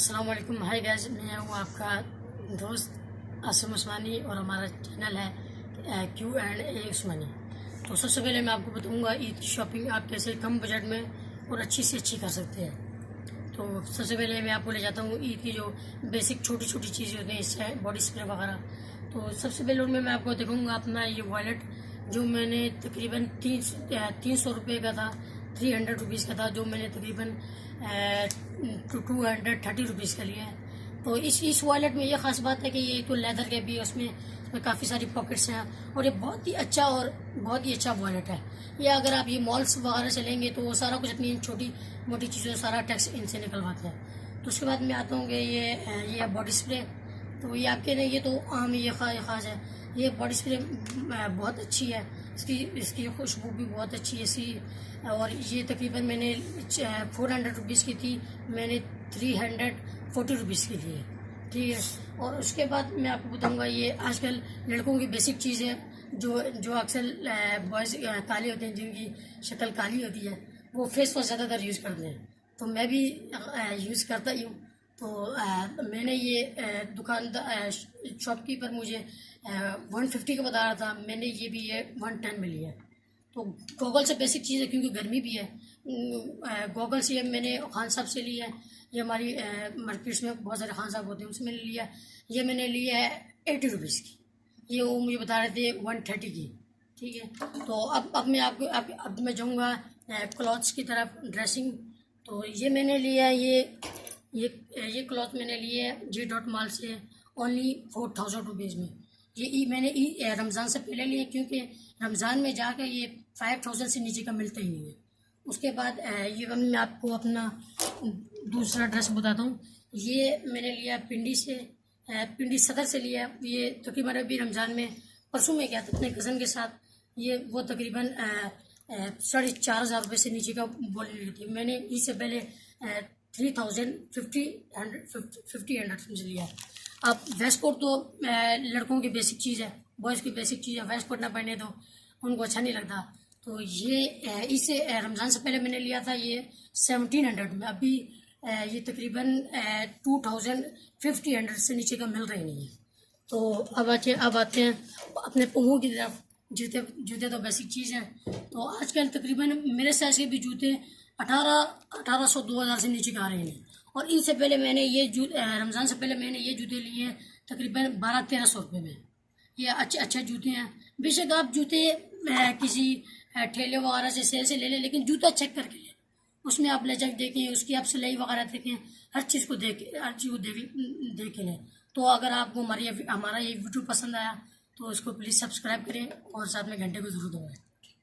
अस्सलाम वालेकुम। Hi guys, मैं हूँ आपका दोस्त आसिम उस्मानी और हमारा चैनल है क्यू एंड ए उस्मानी। तो सबसे पहले मैं आपको बताऊँगा ईद की शॉपिंग आप कैसे कम बजट में और अच्छी से अच्छी कर सकते हैं। तो सबसे पहले मैं आपको ले जाता हूँ ईद की जो बेसिक छोटी छोटी चीज़ें होती हैं, इससे बॉडी स्प्रे वगैरह। तो सबसे पहले उनमें मैं आपको दिखाऊँगा अपना ये वॉलेट जो मैंने तकरीबन 300 रुपये का था, 300 रुपीज़ का था, जो मैंने तकरीबन 230 रुपीज़ का लिया है। तो इस वॉलेट में ये ख़ास बात है कि ये तो लेदर के भी है, उसमें काफ़ी सारी पॉकेट्स हैं और ये बहुत ही अच्छा वॉलेट है। ये अगर आप ये मॉल्स वगैरह से लेंगे तो वो सारा कुछ अपनी छोटी मोटी चीज़ों सारा टैक्स इनसे निकलवाते हैं। तो उसके बाद मैं आता हूँ कि ये बॉडी स्प्रे। तो ये आपके लिए ये तो आम ये ख़ास है। ये बॉडी स्प्रे बहुत अच्छी है, इसकी खुशबू भी बहुत अच्छी है इसकी। और ये तकरीबन मैंने 400 रुपीज़ की थी, मैंने 340 रुपीज़ की ली है, ठीक है। और उसके बाद मैं आपको बताऊंगा ये आजकल लड़कों की बेसिक चीज़ है जो अक्सर बॉयज़ काले होते हैं, जिनकी शक्ल काली होती है, वो फेस वॉश ज़्यादातर यूज़ करते हैं। तो मैं भी यूज़ करता ही हूँ। तो मैंने ये दुकानदार शॉपकीपर मुझे 150 का बता रहा था, मैंने ये भी ये 110 में लिया। तो गॉगल से बेसिक चीज़ है क्योंकि गर्मी भी है। गॉगल से मैंने खान साहब से लिया है, ये हमारी मार्केट्स में बहुत सारे खान साहब होते हैं, उससे मैंने लिया। ये मैंने लिया है 80 रुपीज़ की, ये वो मुझे बता रहे थे 130 की, ठीक है। तो अब मैं आपको अब मैं जाऊँगा क्लॉथ्स की तरफ, ड्रेसिंग। तो ये मैंने लिया है ये क्लॉथ मैंने लिए है जी डॉट माल से ओनली 4000 रुपीज़ में। ये मैंने रमज़ान से पहले लिए क्योंकि रमज़ान में जाकर ये 5000 से नीचे का मिलता ही नहीं है। उसके बाद ये मैं आपको अपना दूसरा ड्रेस बताता हूँ। ये मैंने लिया पिंडी से, पिंडी सदर से लिया। ये तकरीबन अभी रमज़ान में परसों में गया था अपने कज़न के साथ। ये वो तकरीबन 4500 रुपये से नीचे का बोल ली थी। मैंने इससे पहले 3000 समझ लिया। अब वेस्ट कोट तो लड़कों की बेसिक चीज़ है, बॉयज़ की बेसिक चीज़ है। वेस्ट कोट ना पहने तो उनको अच्छा नहीं लगता। तो ये इसे रमज़ान से पहले मैंने लिया था ये 1700 में। अभी ये तकरीबन 2500 से नीचे का मिल रही नहीं है। तो अब आते हैं अपने पहुँच की तरफ। जूते तो बेसिक चीज़ है। तो आजकल तकरीबन मेरे साइज के भी जूते 1800 2000 से नीचे का आ रहे हैं। और इनसे पहले मैंने रमज़ान से पहले मैंने ये जूते लिए हैं तकरीबन 1200-1300 रुपये में। ये अच्छे जूते हैं। बेशक आप जूते किसी ठेले वगैरह से सेल से ले लें, लेकिन जूता चेक करके लें। उसमें आप लचक देखें, उसकी आप सिलाई वगैरह देखें, हर चीज़ को देख के लें। तो अगर आपको हमारा ये वीडियो पसंद आया तो इसको प्लीज़ सब्सक्राइब करें और साथ में घंटे को ज़रूर दबाएं।